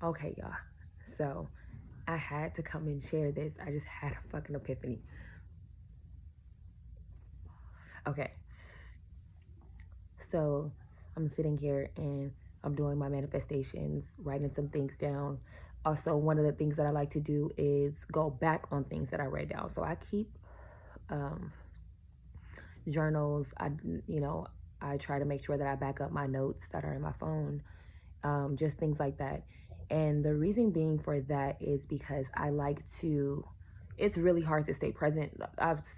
Okay, y'all. So I had to come and share this. I just had a fucking epiphany. Okay. So I'm sitting here and I'm doing my manifestations, writing some things down. Also, one of the things that I like to do is go back on things that I write down. So I keep um, journals. I try to make sure that I back up my notes that are in my phone, just things like that. And the reason being for that is because I like to, it's really hard to stay present.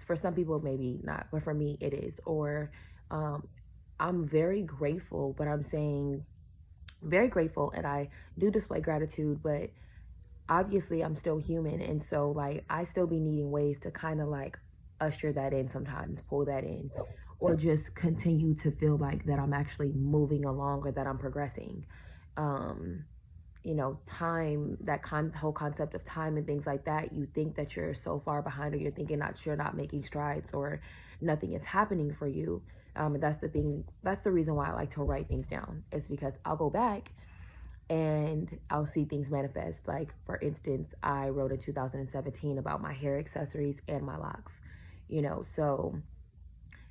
For some people, maybe not, but for me, it is. Or um, I'm very grateful, but I'm saying very grateful and I do display gratitude, but obviously I'm still human. And so, like, I still be needing ways to kind of like usher that in sometimes, pull that in, or just continue to feel like that I'm actually moving along or that I'm progressing. Um, time, whole concept of time and things like that, you think that you're so far behind, or you're thinking that you're not making strides, or nothing is happening for you. And that's the thing. That's the reason why I like to write things down. It's because I'll go back and I'll see things manifest. Like, for instance, I wrote in 2017 about my hair accessories and my locks. So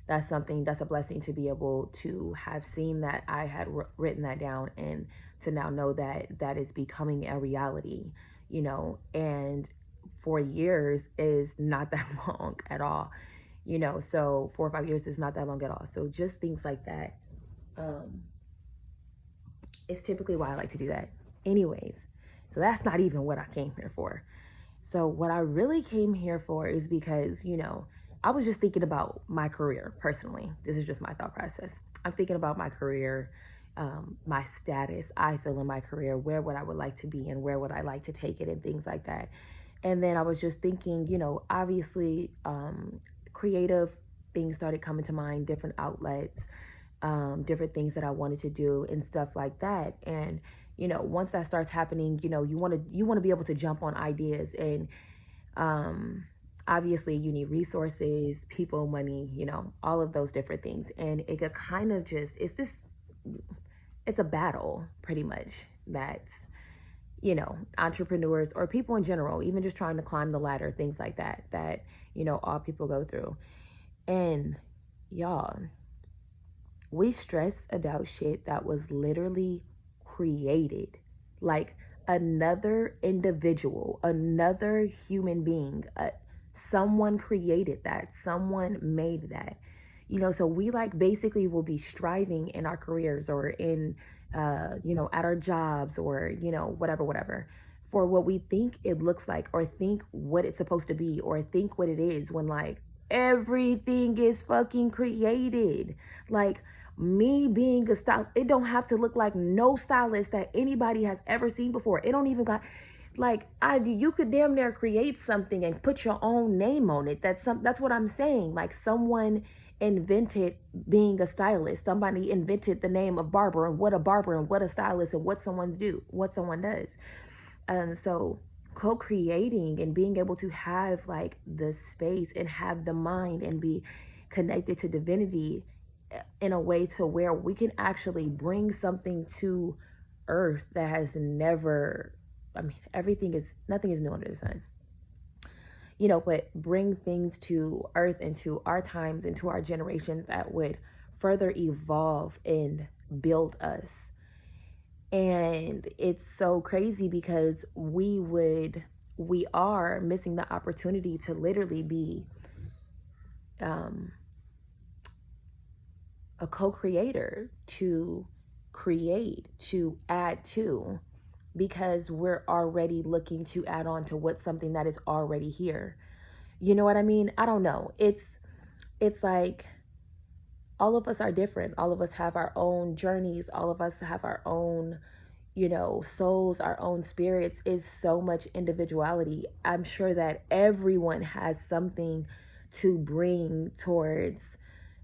that's a blessing to be able to have seen that I had written that down, and to now know that that is becoming a reality. And 4 years is not that long at all. So 4 or 5 years is not that long at all. So just things like that, um is typically why I like to do that. Anyways, so that's not even what I came here for. So what I really came here for is because, I was just thinking about my career personally. This is just my thought process. I'm thinking about my career, my status, I feel in my career, where would I would like to be and where would I like to take it and things like that. And then I was just thinking, obviously, creative things started coming to mind, different outlets, different things that I wanted to do and stuff like that. And once that starts happening, you want to be able to jump on ideas, and um, obviously you need resources, people, money, all of those different things. And it could kind of just it's a battle pretty much that's entrepreneurs or people in general, even just trying to climb the ladder, things like that all people go through. And y'all, we stress about shit that was literally created. Like, another individual, another human being, someone created that, someone made that. So we like basically will be striving in our careers, or in, at our jobs, or, whatever, for what we think it looks like, or think what it's supposed to be, or think what it is, when like everything is fucking created. Like, me being a style, it don't have to look like no stylist that anybody has ever seen before. It don't even got, like, you could damn near create something and put your own name on it. That's what I'm saying. Like, someone invented being a stylist. Somebody invented the name of barber, and what a barber and what a stylist and what someone does. So co-creating and being able to have like the space and have the mind and be connected to divinity in a way to where we can actually bring something to earth that has never, I mean, nothing is new under the sun, but bring things to earth, into our times, into our generations, that would further evolve and build us. And it's so crazy because we are missing the opportunity to literally be um, a co-creator, to create, to add to, because we're already looking to add on to what's something that is already here. You know what I mean? I don't know. It's like, all of us are different. All of us have our own journeys. All of us have our own, souls, our own spirits. Is so much individuality. I'm sure that everyone has something to bring towards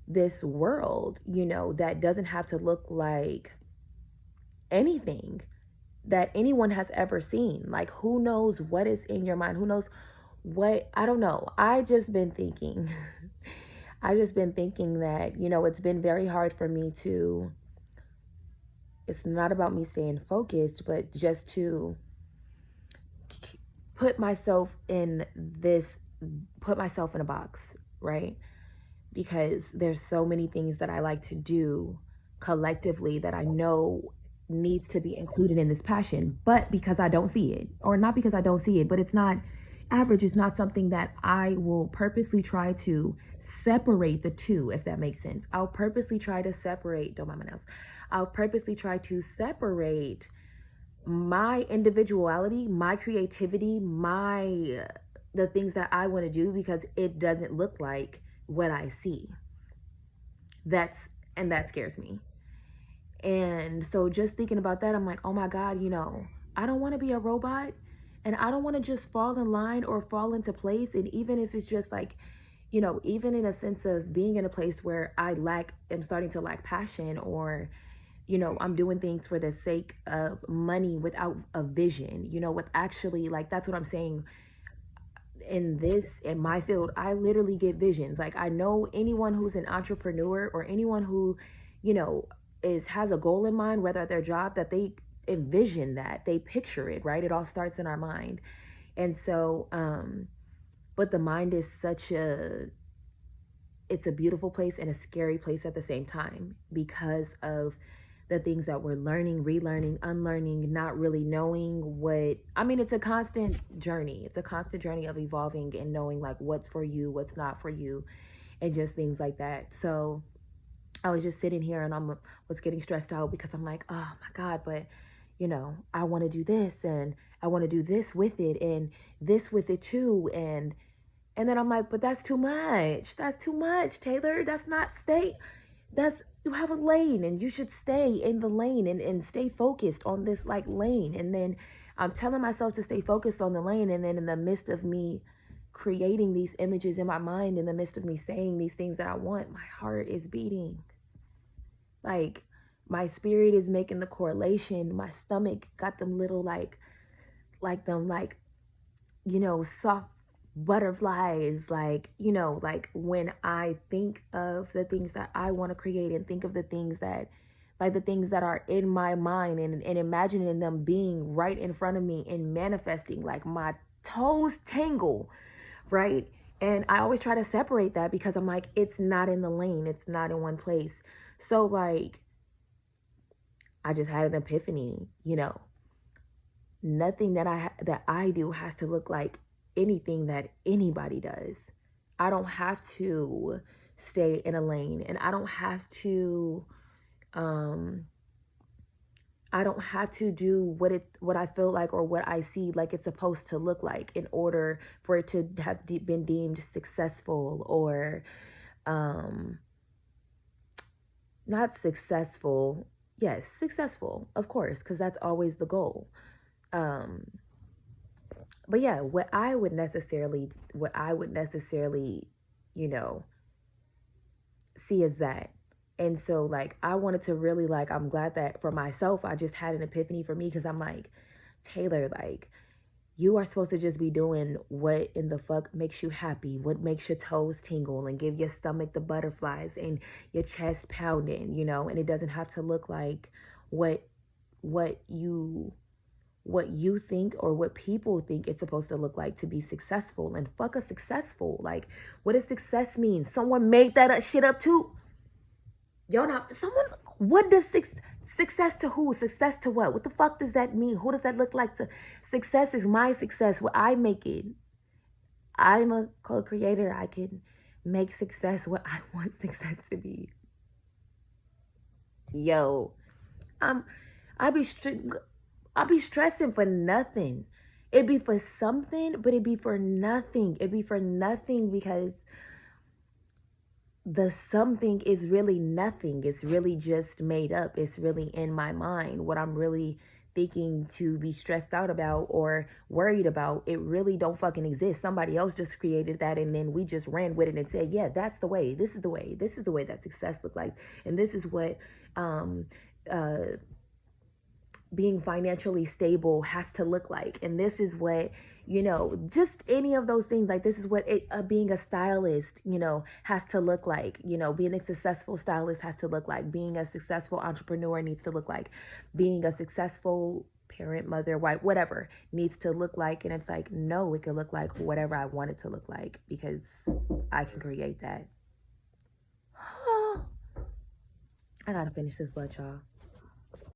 this world, that doesn't have to look like anything that anyone has ever seen. Like, who knows what is in your mind? Who knows what? I don't know. I just been thinking that, it's been very hard for me to It's not about me staying focused, but just to put myself in this, put myself in a box, right? Because there's so many things that I like to do collectively that I know needs to be included in this passion, but because I don't see it, or not because I don't see it, but it's not average, is not something that I will purposely try to separate the two, if that makes sense. I'll purposely try to separate, don't mind my nails. I'll purposely try to separate my individuality, my creativity, the things that I want to do, because it doesn't look like what I see. That scares me. And so just thinking about that, I'm like, oh my God, I don't want to be a robot, and I don't want to just fall in line or fall into place. And even if it's just like, even in a sense of being in a place where I'm starting to lack passion, or I'm doing things for the sake of money without a vision, with actually, like, that's what I'm saying. In my field, I literally get visions. Like, I know anyone who's an entrepreneur, or anyone who, has a goal in mind, whether at their job, that they envision, that they picture it, right? It all starts in our mind. And so, but the mind is it's a beautiful place and a scary place at the same time, because of the things that we're learning, relearning, unlearning, not really knowing it's a constant journey. It's a constant journey of evolving and knowing, like, what's for you, what's not for you, and just things like that. So I was just sitting here and was getting stressed out, because I'm like, oh my God, but I want to do this, and I want to do this with it, and this with it too. And then I'm like, but that's too much. That's too much, Taylor. You have a lane, and you should stay in the lane, and stay focused on this, like, lane. And then I'm telling myself to stay focused on the lane. And then in the midst of me creating these images in my mind, in the midst of me saying these things that I want, my heart is beating. Like, my spirit is making the correlation. My stomach got them little, soft butterflies, like when I think of the things that I want to create, and think of the things that are in my mind, and imagining them being right in front of me and manifesting, like, my toes tingle, right? And I always try to separate that, because I'm like, it's not in the lane, it's not in one place. So, like, I just had an epiphany, nothing that I do has to look like anything that anybody does. I don't have to stay in a lane, and I don't have to do what I feel like, or what I see like it's supposed to look like, in order for it to have been deemed successful, or not successful. Yes, successful, of course, because that's always the goal. But yeah, what I would necessarily, see as that. And so, like, I wanted to really, like, I'm glad that for myself, I just had an epiphany for me, because I'm like, Taylor, like, you are supposed to just be doing what in the fuck makes you happy, what makes your toes tingle, and give your stomach the butterflies, and your chest pounding, and it doesn't have to look like what you think, or what people think it's supposed to look like to be successful. And fuck a successful. Like, what does success mean? Someone made that shit up too. What does success to who? Success to what? What the fuck does that mean? Who does that look like? Success is my success, what I make it. I'm a co-creator. I can make success what I want success to be. Yo, I'd be stressing for nothing. It'd be for something, but it'd be for nothing. It'd be for nothing, because the something is really nothing. It's really just made up. It's really in my mind. What I'm really thinking to be stressed out about or worried about, it really don't fucking exist. Somebody else just created that, and then we just ran with it and said, yeah, that's the way. This is the way. This is the way that success looks like. And this is what being financially stable has to look like. And this is what, just any of those things, like this is what being a stylist, has to look like. Being a successful stylist has to look like. Being a successful entrepreneur needs to look like. Being a successful parent, mother, wife, whatever needs to look like. And it's like, no, it could look like whatever I want it to look like, because I can create that. I gotta finish this blunt, y'all.